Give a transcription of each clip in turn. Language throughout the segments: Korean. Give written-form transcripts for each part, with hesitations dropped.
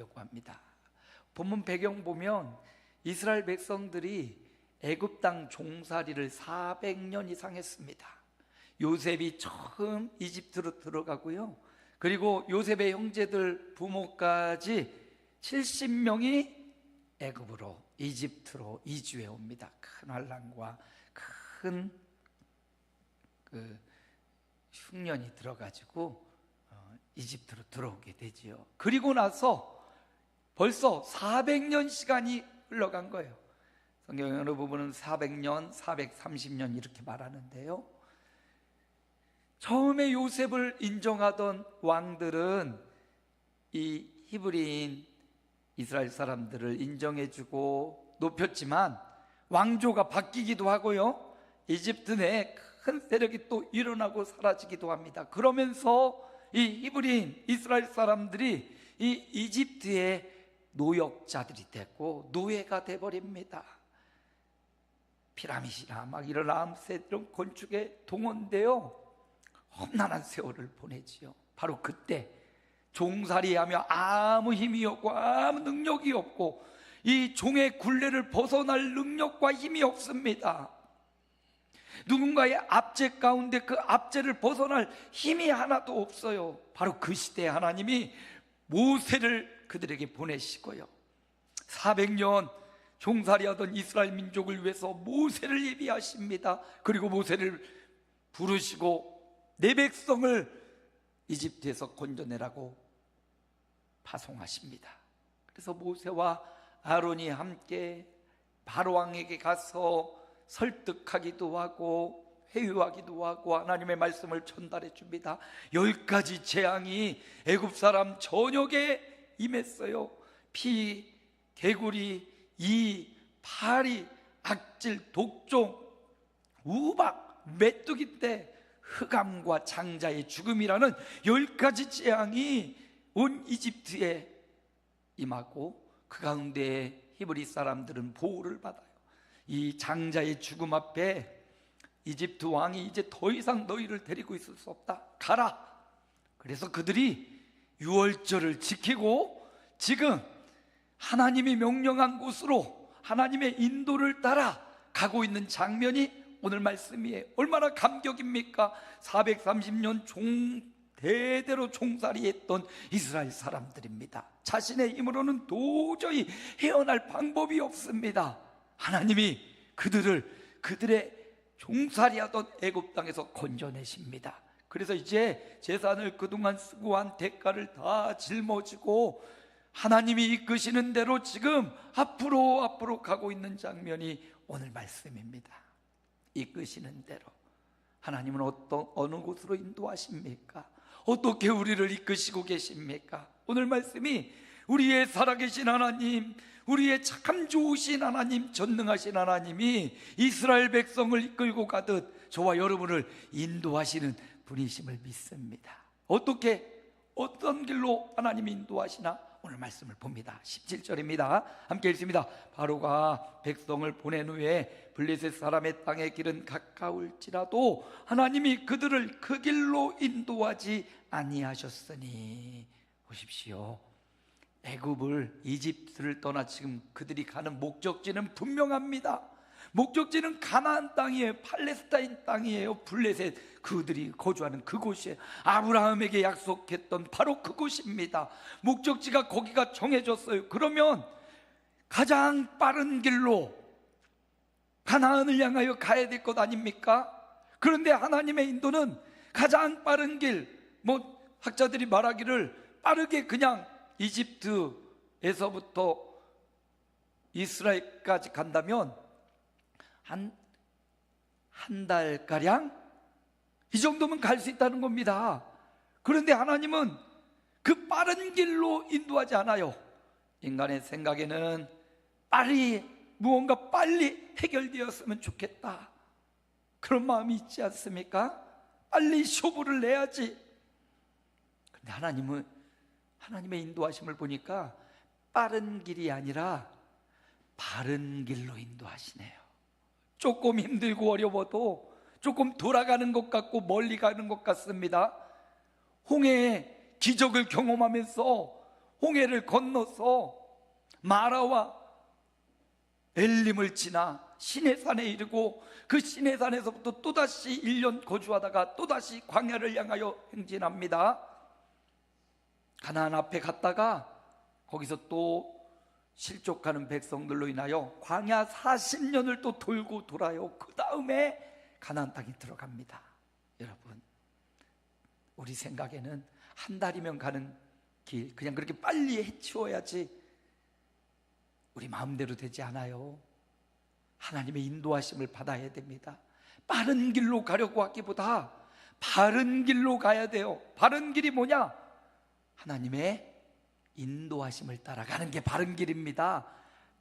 하려고 합니다. 본문 배경 보면 이스라엘 백성들이 애굽 땅 종살이를 400년 이상 했습니다. 요셉이 처음 이집트로 들어가고요, 그리고 요셉의 형제들 부모까지 70명이 애굽으로, 이집트로 이주해 옵니다. 큰 환란과 큰 흉년이 들어가지고 이집트로 들어오게 되지요. 그리고 나서 벌써 400년 시간이 흘러간 거예요. 성경에 어느 부분은 400년, 430년 이렇게 말하는데요, 처음에 요셉을 인정하던 왕들은 이 히브리인 이스라엘 사람들을 인정해주고 높였지만 왕조가 바뀌기도 하고요, 이집트 내에 큰 세력이 또 일어나고 사라지기도 합니다. 그러면서 이 히브리인 이스라엘 사람들이 이 이집트의 노역자들이 됐고 노예가 돼버립니다. 피라미드나 막 이런 람세 이런 건축에 동원되어 험난한 세월을 보내지요. 바로 그때 종살이하며 아무 힘이 없고 아무 능력이 없고 이 종의 굴레를 벗어날 능력과 힘이 없습니다. 누군가의 압제 가운데 그 압제를 벗어날 힘이 하나도 없어요. 바로 그 시대에 하나님이 모세를 그들에게 보내시고요, 400년 종살이하던 이스라엘 민족을 위해서 모세를 예비하십니다. 그리고 모세를 부르시고 내 백성을 이집트에서 건져내라고 파송하십니다. 그래서 모세와 아론이 함께 바로 왕에게 가서 설득하기도 하고 회유하기도 하고 하나님의 말씀을 전달해 줍니다. 10가지 재앙이 애굽 사람 전역에 임했어요. 피, 개구리, 이, 파리, 악질, 독종, 우박, 메뚜기 떼, 흑암과 장자의 죽음이라는 10가지 재앙이 온 이집트에 임하고 그 가운데 히브리 사람들은 보호를 받아요. 이 장자의 죽음 앞에 이집트 왕이 이제 더 이상 너희를 데리고 있을 수 없다, 가라. 그래서 그들이 유월절을 지키고 지금 하나님이 명령한 곳으로 하나님의 인도를 따라 가고 있는 장면이 오늘 말씀이에요. 얼마나 감격입니까? 430년 대대로 종살이했던 이스라엘 사람들입니다. 자신의 힘으로는 도저히 헤어날 방법이 없습니다. 하나님이 그들의 종살이하던 애굽 땅에서 건져내십니다. 그래서 이제 재산을 그동안 수고한 대가를 다 짊어지고 하나님이 이끄시는 대로 지금 앞으로 가고 있는 장면이 오늘 말씀입니다. 이끄시는 대로 하나님은 어느 곳으로 인도하십니까? 어떻게 우리를 이끄시고 계십니까? 오늘 말씀이 우리의 살아계신 하나님, 우리의 참 좋으신 하나님, 전능하신 하나님이 이스라엘 백성을 이끌고 가듯 저와 여러분을 인도하시는 분이심을 믿습니다. 어떤 길로 하나님이 인도하시나? 오늘 말씀을 봅니다. 17절입니다. 함께 읽습니다. 바로가 백성을 보낸 후에 블레셋 사람의 땅의 길은 가까울지라도 하나님이 그들을 그 길로 인도하지 아니하셨으니. 보십시오, 애굽을, 이집트를 떠나 지금 그들이 가는 목적지는 분명합니다. 목적지는 가나안 땅이에요. 팔레스타인 땅이에요. 블레셋, 그들이 거주하는 그곳이에요. 아브라함에게 약속했던 바로 그곳입니다. 목적지가 거기가 정해졌어요. 그러면 가장 빠른 길로 가나안을 향하여 가야 될 것 아닙니까? 그런데 하나님의 인도는 가장 빠른 길, 학자들이 말하기를 빠르게 그냥 이집트에서부터 이스라엘까지 간다면 한 달가량 이 정도면 갈 수 있다는 겁니다. 그런데 하나님은 그 빠른 길로 인도하지 않아요. 인간의 생각에는 무언가 빨리 해결되었으면 좋겠다, 그런 마음이 있지 않습니까? 빨리 쇼부를 내야지. 그런데 하나님의 인도하심을 보니까 빠른 길이 아니라 바른 길로 인도하시네요. 조금 힘들고 어려워도 조금 돌아가는 것 같고 멀리 가는 것 같습니다. 홍해의 기적을 경험하면서 홍해를 건너서 마라와 엘림을 지나 시내산에 이르고 그 시내산에서부터 또다시 1년 거주하다가 또다시 광야를 향하여 행진합니다. 가나안 앞에 갔다가 거기서 또 실족하는 백성들로 인하여 광야 40년을 또 돌고 돌아요. 그 다음에 가나안 땅에 들어갑니다. 여러분, 우리 생각에는 한 달이면 가는 길, 그냥 그렇게 빨리 해치워야지 우리 마음대로 되지 않아요. 하나님의 인도하심을 받아야 됩니다. 빠른 길로 가려고 하기보다 바른 길로 가야 돼요. 바른 길이 뭐냐? 하나님의 인도하심을 따라가는 게 바른 길입니다.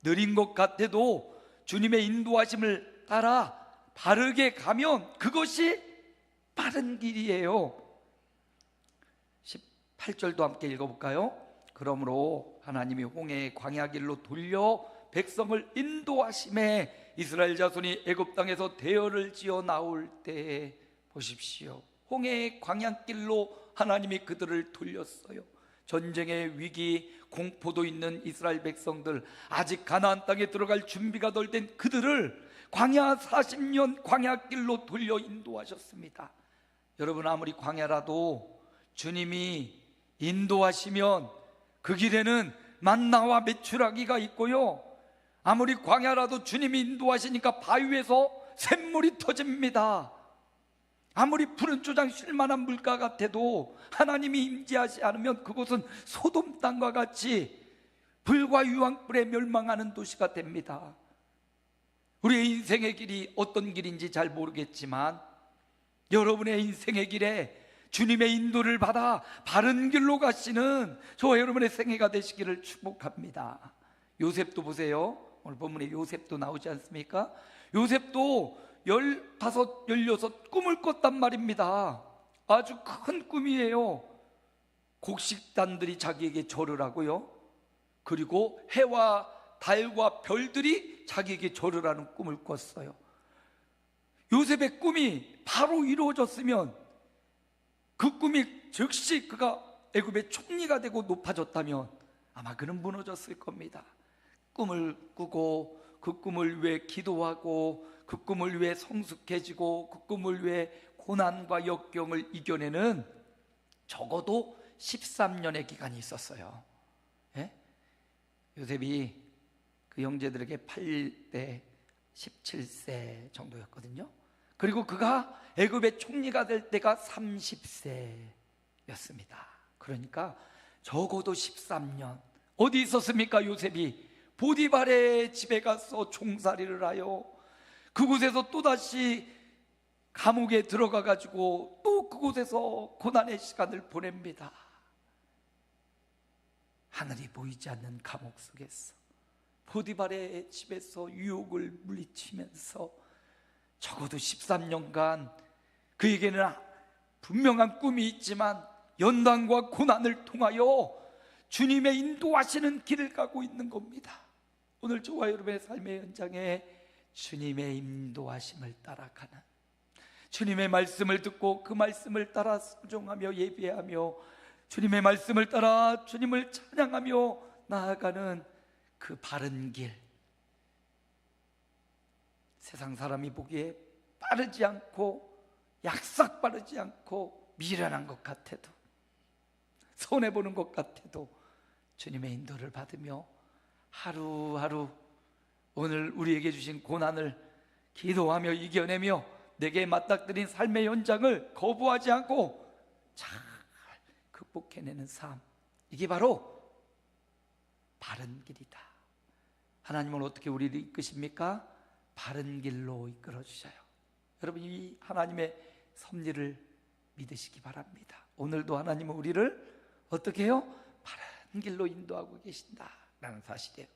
느린 것 같아도 주님의 인도하심을 따라 바르게 가면 그것이 바른 길이에요. 18절도 함께 읽어볼까요? 그러므로 하나님이 홍해의 광야길로 돌려 백성을 인도하심에 이스라엘 자손이 애굽 땅에서 대열을 지어 나올 때 보십시오. 홍해의 광야길로 하나님이 그들을 돌렸어요. 전쟁의 위기, 공포도 있는 이스라엘 백성들, 아직 가나안 땅에 들어갈 준비가 덜 된 그들을 광야 40년 광야길로 돌려 인도하셨습니다. 여러분, 아무리 광야라도 주님이 인도하시면 그 길에는 만나와 메추라기가 있고요, 아무리 광야라도 주님이 인도하시니까 바위에서 샘물이 터집니다. 아무리 푸른 조장 쉴만한 물가 같아도 하나님이 임재하지 않으면 그곳은 소돔 땅과 같이 불과 유황불에 멸망하는 도시가 됩니다. 우리의 인생의 길이 어떤 길인지 잘 모르겠지만 여러분의 인생의 길에 주님의 인도를 받아 바른 길로 가시는 저와 여러분의 생애가 되시기를 축복합니다. 요셉도 보세요. 오늘 본문에 요셉도 나오지 않습니까? 요셉도 15, 16 꿈을 꿨단 말입니다. 아주 큰 꿈이에요. 곡식단들이 자기에게 절을 하고요, 그리고 해와 달과 별들이 자기에게 절을 하는 꿈을 꿨어요. 요셉의 꿈이 바로 이루어졌으면, 그 꿈이 즉시 그가 애굽의 총리가 되고 높아졌다면 아마 그는 무너졌을 겁니다. 꿈을 꾸고 그 꿈을 위해 기도하고 그 꿈을 위해 성숙해지고 그 꿈을 위해 고난과 역경을 이겨내는 적어도 13년의 기간이 있었어요. 예? 요셉이 그 형제들에게 8대 17세 정도였거든요. 그리고 그가 애굽의 총리가 될 때가 30세였습니다. 그러니까 적어도 13년 어디 있었습니까? 요셉이 보디발의 집에 가서 종살이를 하여 그곳에서 또다시 감옥에 들어가 가지고 또 그곳에서 고난의 시간을 보냅니다. 하늘이 보이지 않는 감옥 속에서 보디발의 집에서 유혹을 물리치면서 적어도 13년간 그에게는 분명한 꿈이 있지만 연단과 고난을 통하여 주님의 인도하시는 길을 가고 있는 겁니다. 오늘 저와 여러분의 삶의 현장에 주님의 인도하심을 따라가는, 주님의 말씀을 듣고 그 말씀을 따라 순종하며 예배하며 주님의 말씀을 따라 주님을 찬양하며 나아가는 그 바른 길, 세상 사람이 보기에 빠르지 않고 약삭 빠르지 않고 미련한 것 같아도, 손해보는 것 같아도 주님의 인도를 받으며 하루하루 오늘 우리에게 주신 고난을 기도하며 이겨내며 내게 맞닥뜨린 삶의 현장을 거부하지 않고 잘 극복해내는 삶, 이게 바로 바른 길이다. 하나님은 어떻게 우리를 이끄십니까? 바른 길로 이끌어 주셔요. 여러분, 이 하나님의 섭리를 믿으시기 바랍니다. 오늘도 하나님은 우리를 어떻게 해요? 바른 길로 인도하고 계신다라는 사실이에요.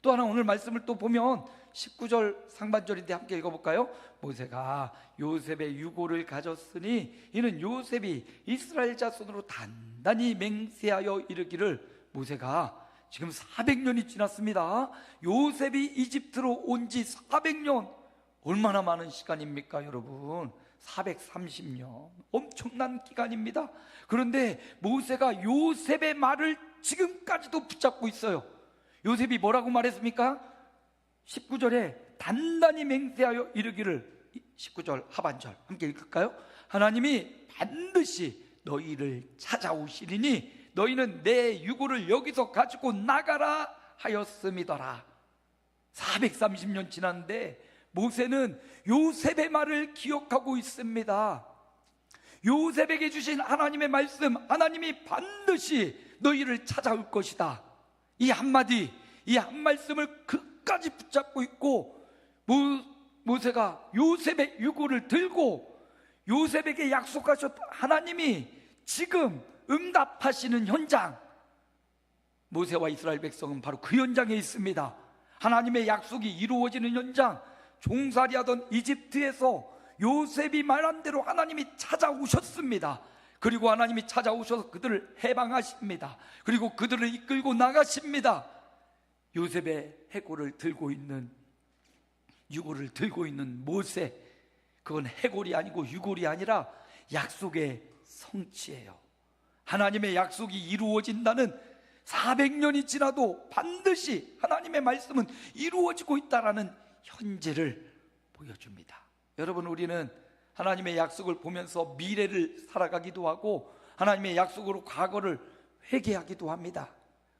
또 하나 오늘 말씀을 또 보면 19절 상반절인데 함께 읽어볼까요? 모세가 요셉의 유고를 가졌으니 이는 요셉이 이스라엘 자손으로 단단히 맹세하여 이르기를, 모세가 지금 400년이 지났습니다. 요셉이 이집트로 온 지 400년, 얼마나 많은 시간입니까 여러분? 430년, 엄청난 기간입니다. 그런데 모세가 요셉의 말을 지금까지도 붙잡고 있어요. 요셉이 뭐라고 말했습니까? 19절에 단단히 맹세하여 이르기를, 19절 하반절 함께 읽을까요? 하나님이 반드시 너희를 찾아오시리니 너희는 내 유고를 여기서 가지고 나가라 하였음이더라. 430년 지났는데 모세는 요셉의 말을 기억하고 있습니다. 요셉에게 주신 하나님의 말씀, 하나님이 반드시 너희를 찾아올 것이다, 이 한마디, 이 한 말씀을 끝까지 붙잡고 있고, 모세가 요셉의 유고를 들고 요셉에게 약속하셨던 하나님이 지금 응답하시는 현장, 모세와 이스라엘 백성은 바로 그 현장에 있습니다. 하나님의 약속이 이루어지는 현장, 종살이하던 이집트에서 요셉이 말한 대로 하나님이 찾아오셨습니다. 그리고 하나님이 찾아오셔서 그들을 해방하십니다. 그리고 그들을 이끌고 나가십니다. 요셉의 해골을 들고 있는, 유골을 들고 있는 모세, 그건 해골이 아니고 유골이 아니라 약속의 성취예요. 하나님의 약속이 이루어진다는, 400년이 지나도 반드시 하나님의 말씀은 이루어지고 있다라는 현재를 보여줍니다. 여러분, 우리는 하나님의 약속을 보면서 미래를 살아가기도 하고 하나님의 약속으로 과거를 회개하기도 합니다.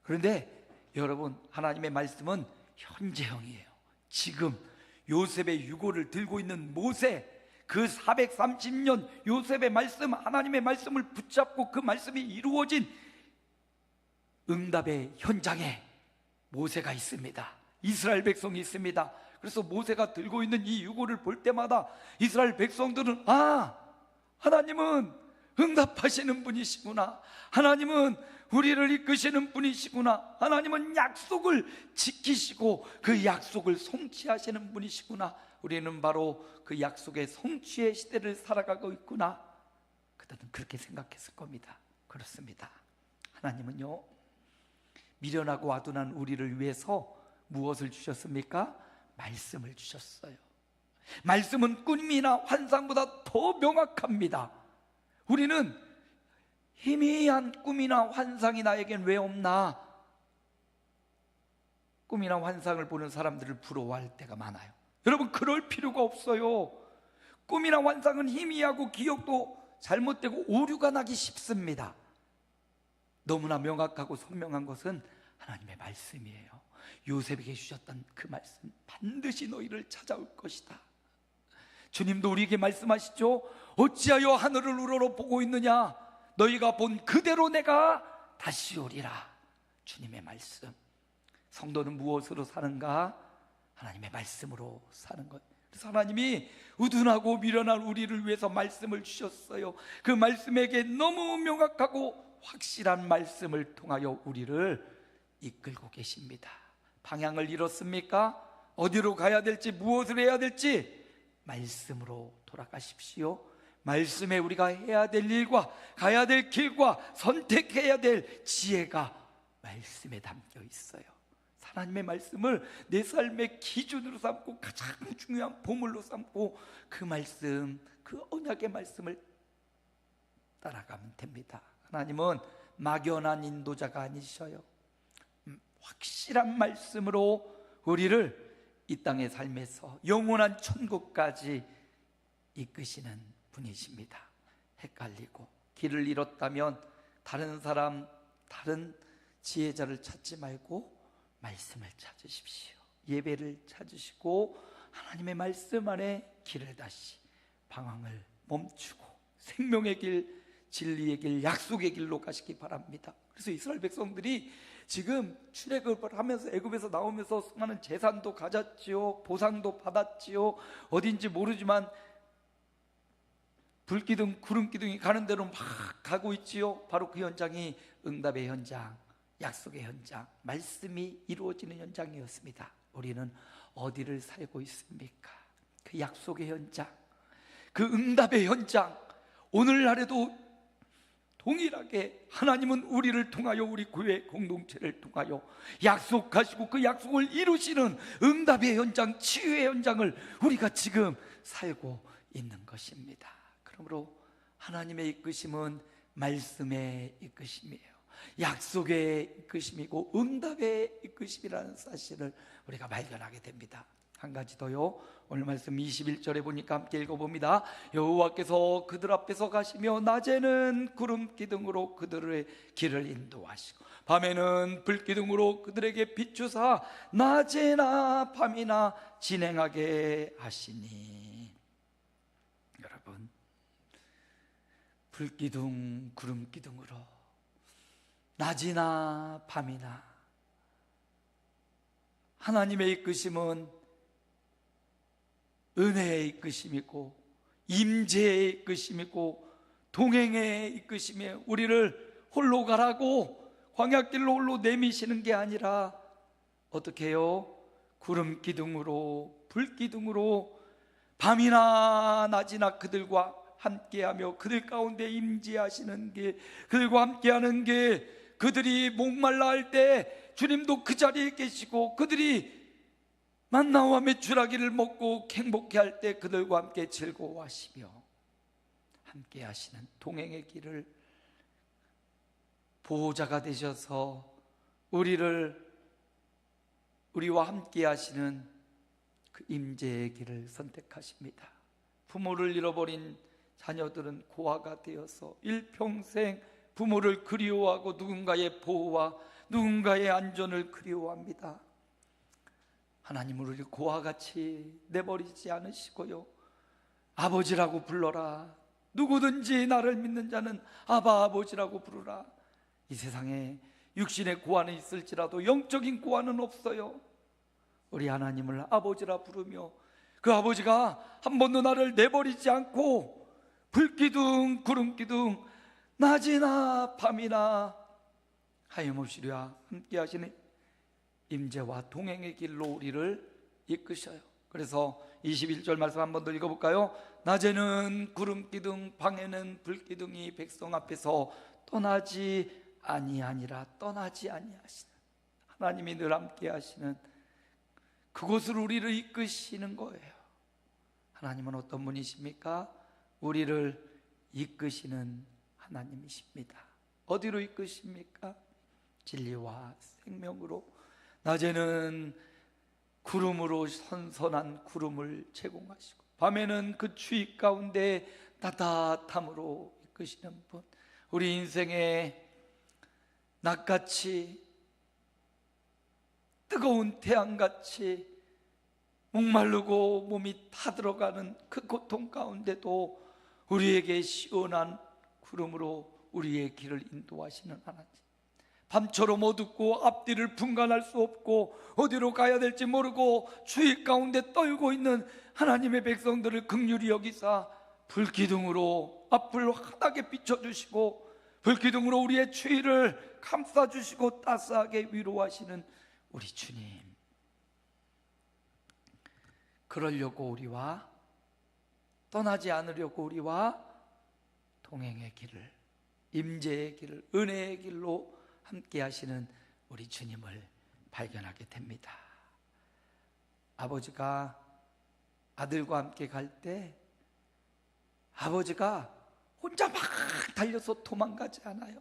그런데 여러분, 하나님의 말씀은 현재형이에요. 지금 요셉의 유고를 들고 있는 모세, 그 430년 요셉의 말씀, 하나님의 말씀을 붙잡고 그 말씀이 이루어진 응답의 현장에 모세가 있습니다. 이스라엘 백성이 있습니다. 그래서 모세가 들고 있는 이 유고를 볼 때마다 이스라엘 백성들은, 하나님은 응답하시는 분이시구나, 하나님은 우리를 이끄시는 분이시구나, 하나님은 약속을 지키시고 그 약속을 성취하시는 분이시구나, 우리는 바로 그 약속의 성취의 시대를 살아가고 있구나, 그들은 그렇게 생각했을 겁니다. 그렇습니다. 하나님은요, 미련하고 아둔한 우리를 위해서 무엇을 주셨습니까? 말씀을 주셨어요. 말씀은 꿈이나 환상보다 더 명확합니다. 우리는 희미한 꿈이나 환상이 나에겐 왜 없나, 꿈이나 환상을 보는 사람들을 부러워할 때가 많아요. 여러분, 그럴 필요가 없어요. 꿈이나 환상은 희미하고 기억도 잘못되고 오류가 나기 쉽습니다. 너무나 명확하고 선명한 것은 하나님의 말씀이에요. 요셉에게 주셨던 그 말씀, 반드시 너희를 찾아올 것이다. 주님도 우리에게 말씀하시죠. 어찌하여 하늘을 우러러 보고 있느냐, 너희가 본 그대로 내가 다시 오리라. 주님의 말씀. 성도는 무엇으로 사는가? 하나님의 말씀으로 사는 것. 그래서 하나님이 우둔하고 미련한 우리를 위해서 말씀을 주셨어요. 그 말씀에게 너무 명확하고 확실한 말씀을 통하여 우리를 이끌고 계십니다. 방향을 잃었습니까? 어디로 가야 될지, 무엇을 해야 될지 말씀으로 돌아가십시오. 말씀에 우리가 해야 될 일과 가야 될 길과 선택해야 될 지혜가 말씀에 담겨 있어요. 하나님의 말씀을 내 삶의 기준으로 삼고 가장 중요한 보물로 삼고 그 말씀, 그 언약의 말씀을 따라가면 됩니다. 하나님은 막연한 인도자가 아니셔요. 확실한 말씀으로 우리를 이 땅의 삶에서 영원한 천국까지 이끄시는 분이십니다. 헷갈리고 길을 잃었다면 다른 사람, 다른 지혜자를 찾지 말고 말씀을 찾으십시오. 예배를 찾으시고 하나님의 말씀 안에 길을 다시, 방황을 멈추고 생명의 길, 진리의 길, 약속의 길로 가시기 바랍니다. 그래서 이스라엘 백성들이 지금 출애굽을 하면서 애굽에서 나오면서 수많은 재산도 가졌지요, 보상도 받았지요. 어딘지 모르지만 불기둥, 구름기둥이 가는 대로 막 가고 있지요. 바로 그 현장이 응답의 현장, 약속의 현장, 말씀이 이루어지는 현장이었습니다. 우리는 어디를 살고 있습니까? 그 약속의 현장, 그 응답의 현장. 오늘날에도 동일하게 하나님은 우리를 통하여, 우리 교회 공동체를 통하여 약속하시고 그 약속을 이루시는 응답의 현장, 치유의 현장을 우리가 지금 살고 있는 것입니다. 그러므로 하나님의 이끄심은 말씀의 이끄심이에요. 약속의 이끄심이고 응답의 이끄심이라는 사실을 우리가 발견하게 됩니다. 한 가지 더요. 오늘 말씀 21절에 보니까 함께 읽어봅니다. 여호와께서 그들 앞에서 가시며 낮에는 구름 기둥으로 그들의 길을 인도하시고 밤에는 불 기둥으로 그들에게 비추사 낮에나 밤이나 진행하게 하시니. 여러분, 불 기둥, 구름 기둥으로 낮이나 밤이나 하나님의 이끄심은 은혜의 이끄심이고 임재의 이끄심이고 동행의 이끄심에 우리를 홀로 가라고 광야길로 홀로 내미시는 게 아니라 어떻게 해요? 구름 기둥으로 불 기둥으로 밤이나 낮이나 그들과 함께하며 그들 가운데 임재하시는 게, 그들과 함께하는 게, 그들이 목말라 할 때 주님도 그 자리에 계시고 그들이 만나와 메추라기를 먹고 행복해 할 때 그들과 함께 즐거워하시며 함께 하시는 동행의 길을, 보호자가 되셔서 우리와 함께 하시는 그 임재의 길을 선택하십니다. 부모를 잃어버린 자녀들은 고아가 되어서 일평생 부모를 그리워하고 누군가의 보호와 누군가의 안전을 그리워합니다. 하나님은 우리를 고아같이 내버리지 않으시고요, 아버지라고 불러라. 누구든지 나를 믿는 자는 아바 아버지라고 부르라. 이 세상에 육신의 고아는 있을지라도 영적인 고아는 없어요. 우리 하나님을 아버지라 부르며 그 아버지가 한 번도 나를 내버리지 않고 불기둥 구름기둥 낮이나 밤이나 하염없이 우리와 함께 하시는 임재와 동행의 길로 우리를 이끄셔요. 그래서 21절 말씀 한 번 더 읽어볼까요? 낮에는 구름기둥 밤에는 불기둥이 백성 앞에서 떠나지 아니하니라. 떠나지 아니하시는 하나님이 늘 함께 하시는 그곳으로 우리를 이끄시는 거예요. 하나님은 어떤 분이십니까? 우리를 이끄시는 하나님이십니다. 어디로 이끄십니까? 진리와 생명으로. 낮에는 구름으로 선선한 구름을 제공하시고 밤에는 그 추위 가운데 따뜻함으로 이끄시는 분. 우리 인생에 낮같이 뜨거운 태양같이 목마르고 몸이 타들어가는 그 고통 가운데도 우리에게 시원한 구름으로 우리의 길을 인도하시는 하나님. 밤처럼 어둡고 앞뒤를 분간할 수 없고 어디로 가야 될지 모르고 추위 가운데 떨고 있는 하나님의 백성들을 긍휼히 여기사 불기둥으로 앞을 환하게 비춰주시고 불기둥으로 우리의 추위를 감싸주시고 따스하게 위로하시는 우리 주님. 그러려고 우리와 떠나지 않으려고 우리와 동행의 길을, 임재의 길을, 은혜의 길로 함께 하시는 우리 주님을 발견하게 됩니다. 아버지가 아들과 함께 갈 때 아버지가 혼자 막 달려서 도망가지 않아요.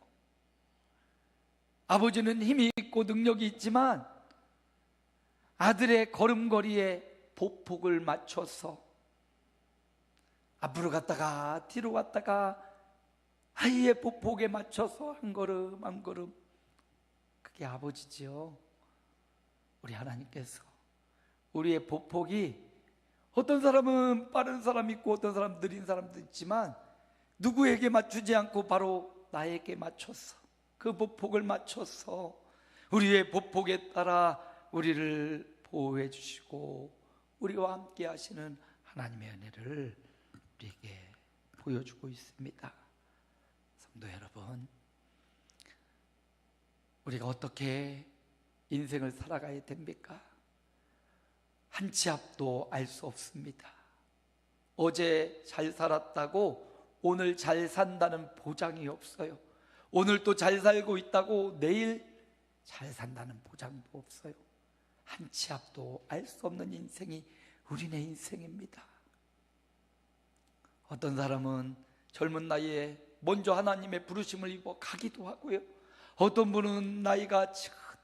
아버지는 힘이 있고 능력이 있지만 아들의 걸음걸이에 보폭을 맞춰서 앞으로 갔다가 뒤로 갔다가 아이의 보폭에 맞춰서 한 걸음 한 걸음. 그게 아버지지요. 우리 하나님께서 우리의 보폭이, 어떤 사람은 빠른 사람이 있고 어떤 사람은 느린 사람도 있지만 누구에게 맞추지 않고 바로 나에게 맞춰서 그 보폭을 맞춰서 우리의 보폭에 따라 우리를 보호해 주시고 우리와 함께 하시는 하나님의 은혜를 우리에게 보여주고 있습니다. 성도 여러분, 우리가 어떻게 인생을 살아가야 됩니까? 한 치 앞도 알 수 없습니다. 어제 잘 살았다고 오늘 잘 산다는 보장이 없어요. 오늘 또 잘 살고 있다고 내일 잘 산다는 보장도 없어요. 한 치 앞도 알 수 없는 인생이 우리네 인생입니다. 어떤 사람은 젊은 나이에 먼저 하나님의 부르심을 입어 가기도 하고요, 어떤 분은 나이가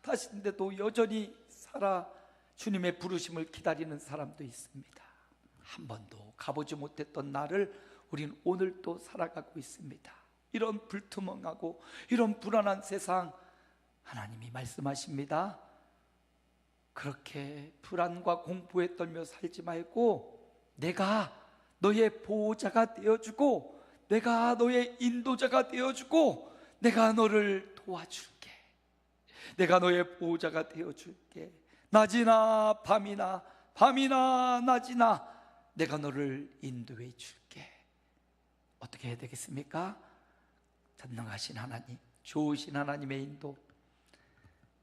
옅하신데도 여전히 살아 주님의 부르심을 기다리는 사람도 있습니다. 한 번도 가보지 못했던 나를 우린 오늘 또 살아가고 있습니다. 이런 불투명하고 이런 불안한 세상, 하나님이 말씀하십니다. 그렇게 불안과 공포에 떨며 살지 말고 내가 너의 보호자가 되어주고 내가 너의 인도자가 되어주고 내가 너를 도와줄게. 내가 너의 보호자가 되어줄게. 낮이나 밤이나 밤이나 낮이나 내가 너를 인도해 줄게. 어떻게 해야 되겠습니까? 전능하신 하나님, 좋으신 하나님의 인도,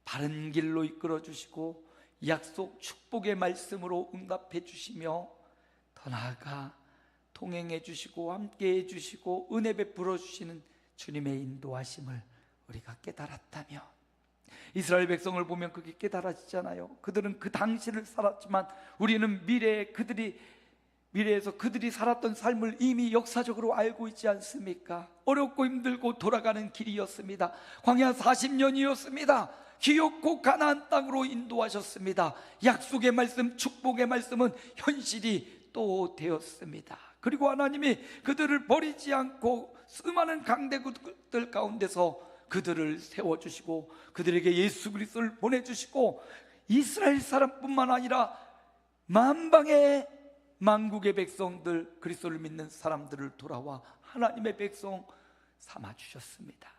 바른 길로 이끌어 주시고 약속 축복의 말씀으로 응답해 주시며 더 나아가 동행해 주시고 함께 해 주시고 은혜 베풀어 주시는 주님의 인도하심을 우리가 깨달았다면, 이스라엘 백성을 보면 그게 깨달아지잖아요. 그들은 그 당시를 살았지만 우리는 미래에서 그들이 살았던 삶을 이미 역사적으로 알고 있지 않습니까? 어렵고 힘들고 돌아가는 길이었습니다. 광야 40년이었습니다. 기업고 가나안 땅으로 인도하셨습니다. 약속의 말씀, 축복의 말씀은 현실이 또 되었습니다. 그리고 하나님이 그들을 버리지 않고 수많은 강대국들 가운데서 그들을 세워주시고 그들에게 예수 그리스도를 보내주시고 이스라엘 사람뿐만 아니라 만방의 만국의 백성들, 그리스도를 믿는 사람들을 돌아와 하나님의 백성 삼아주셨습니다.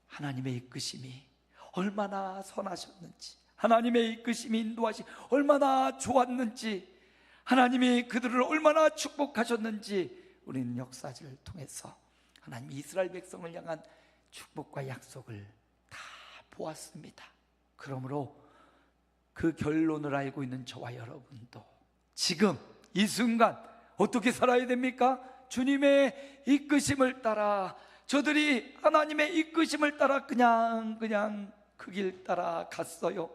하나님의 이끄심이 얼마나 선하셨는지, 하나님의 이끄심이 인도하시 얼마나 좋았는지, 하나님이 그들을 얼마나 축복하셨는지 우리는 역사를 통해서 하나님이 이스라엘 백성을 향한 축복과 약속을 다 보았습니다. 그러므로 그 결론을 알고 있는 저와 여러분도 지금 이 순간 어떻게 살아야 됩니까? 주님의 이끄심을 따라, 저들이 하나님의 이끄심을 따라 그냥 그 길 따라 갔어요.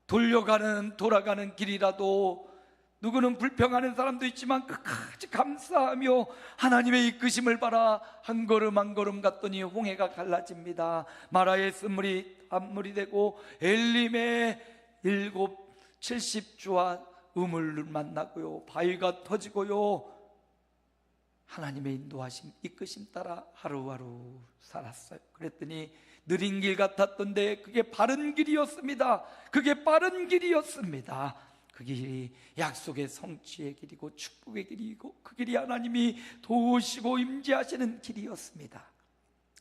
돌아가는 길이라도 누구는 불평하는 사람도 있지만 끝까지 감사하며 하나님의 이끄심을 바라 한 걸음 한 걸음 갔더니 홍해가 갈라집니다. 마라의 쓴물이 단물이 되고 엘림의 70주와 우물을 만나고요, 바위가 터지고요, 하나님의 인도하심 이끄심 따라 하루하루 살았어요. 그랬더니 느린 길 같았던데 그게 바른 길이었습니다. 그게 빠른 길이었습니다. 그 길이 약속의 성취의 길이고 축복의 길이고 그 길이 하나님이 도우시고 임재하시는 길이었습니다.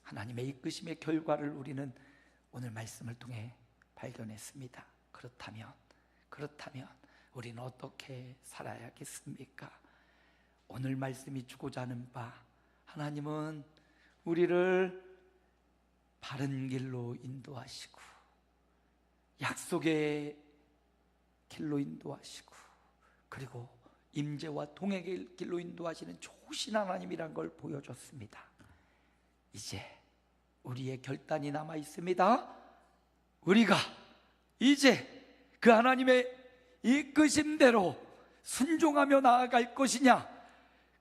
하나님의 이끄심의 결과를 우리는 오늘 말씀을 통해 발견했습니다. 그렇다면 우리는 어떻게 살아야겠습니까? 오늘 말씀이 주고자 하는 바, 하나님은 우리를 바른 길로 인도하시고 약속의 길로 인도하시고 그리고 임재와 동행의 길로 인도하시는 좋으신 하나님이란 걸 보여줬습니다. 이제 우리의 결단이 남아 있습니다. 우리가 이제 그 하나님의 이끄심대로 순종하며 나아갈 것이냐,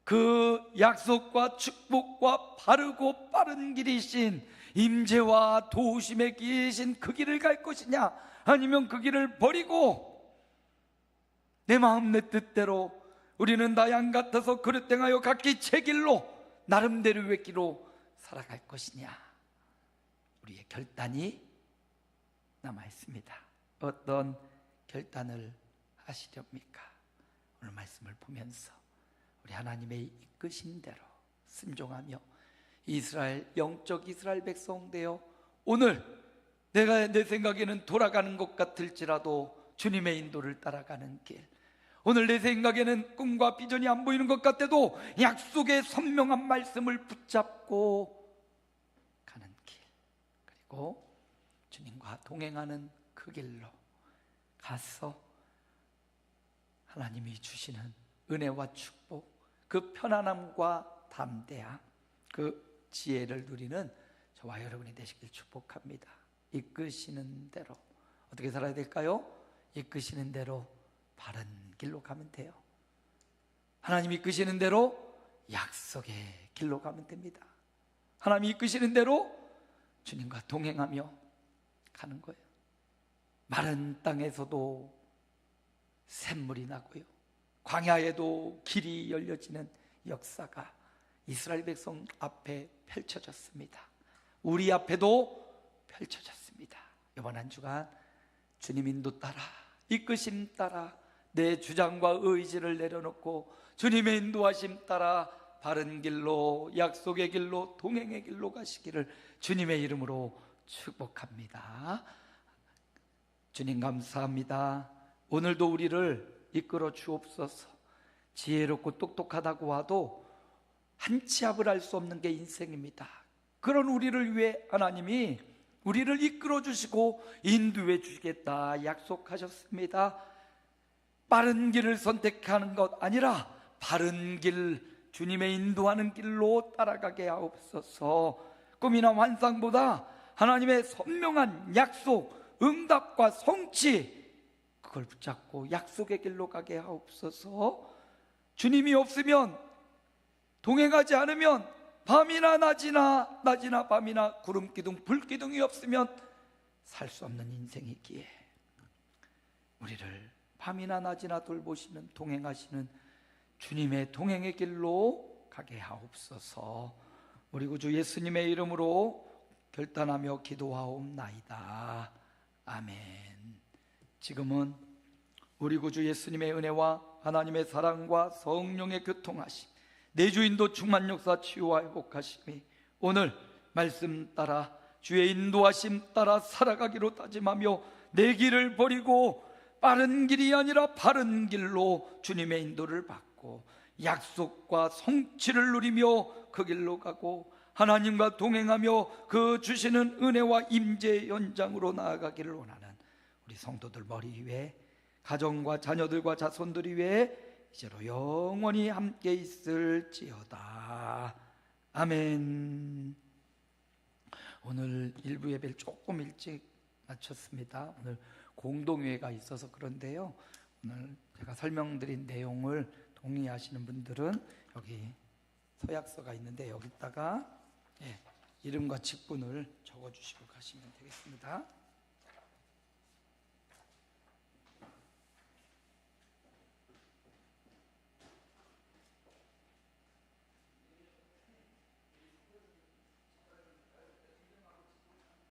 그 약속과 축복과 바르고 빠른 길이신 임재와 도우심의 길이신 그 길을 갈 것이냐, 아니면 그 길을 버리고 내 마음 내 뜻대로 우리는 나 양 같아서 그릇 땡하여 각기 제 길로 나름대로의 길로 살아갈 것이냐, 우리의 결단이 남아있습니다. 어떤 결단을 하시렵니까? 오늘 말씀을 보면서 우리 하나님의 이끄신 대로 순종하며 영적 이스라엘 백성 되어 오늘 내가 내 생각에는 돌아가는 것 같을지라도 주님의 인도를 따라가는 길, 오늘 내 생각에는 꿈과 비전이 안 보이는 것 같아도 약속의 선명한 말씀을 붙잡고 가는 길, 그리고 주님과 동행하는 그 길로 가서 하나님이 주시는 은혜와 축복, 그 편안함과 담대함, 그 지혜를 누리는 저와 여러분이 되시길 축복합니다. 이끄시는 대로 어떻게 살아야 될까요? 이끄시는 대로 바른 길로 가면 돼요. 하나님이 이끄시는 대로 약속의 길로 가면 됩니다. 하나님이 이끄시는 대로 주님과 동행하며 가는 거예요. 마른 땅에서도 샘물이 나고요, 광야에도 길이 열려지는 역사가 이스라엘 백성 앞에 펼쳐졌습니다. 우리 앞에도 펼쳐졌습니다. 이번 한 주간 주님 인도 따라, 이끄심 따라 내 주장과 의지를 내려놓고 주님의 인도하심 따라 바른 길로, 약속의 길로, 동행의 길로 가시기를 주님의 이름으로 축복합니다. 주님 감사합니다. 오늘도 우리를 이끌어 주옵소서. 지혜롭고 똑똑하다고 하도 한 치 앞을 알 수 없는 게 인생입니다. 그런 우리를 위해 하나님이 우리를 이끌어 주시고 인도해 주시겠다 약속하셨습니다. 빠른 길을 선택하는 것 아니라 바른 길, 주님의 인도하는 길로 따라가게 하옵소서. 꿈이나 환상보다 하나님의 선명한 약속, 응답과 성취, 그걸 붙잡고 약속의 길로 가게 하옵소서. 주님이 없으면, 동행하지 않으면 밤이나 낮이나 밤이나 구름기둥 불기둥이 없으면 살 수 없는 인생이기에 우리를 밤이나 낮이나 돌보시는, 동행하시는 주님의 동행의 길로 가게 하옵소서. 우리 구주 예수님의 이름으로 결단하며 기도하옵나이다. 아멘. 지금은 우리 구주 예수님의 은혜와 하나님의 사랑과 성령의 교통하심, 내 주인도 충만 역사 치유와 회복하심이 오늘 말씀 따라 주의 인도하심 따라 살아가기로 다짐하며 내 길을 버리고 빠른 길이 아니라 바른 길로 주님의 인도를 받고 약속과 성취를 누리며 그 길로 가고 하나님과 동행하며 그 주시는 은혜와 임재의 연장으로 나아가기를 원하는 우리 성도들 머리 위에, 가정과 자녀들과 자손들이 위해 이제로 영원히 함께 있을지어다. 아멘. 오늘 일부 예배를 조금 일찍 마쳤습니다. 오늘 공동회가 있어서 그런데요, 오늘 제가 설명드린 내용을 동의하시는 분들은 여기 서약서가 있는데 여기다가 이름과 직분을 적어주시고 가시면 되겠습니다.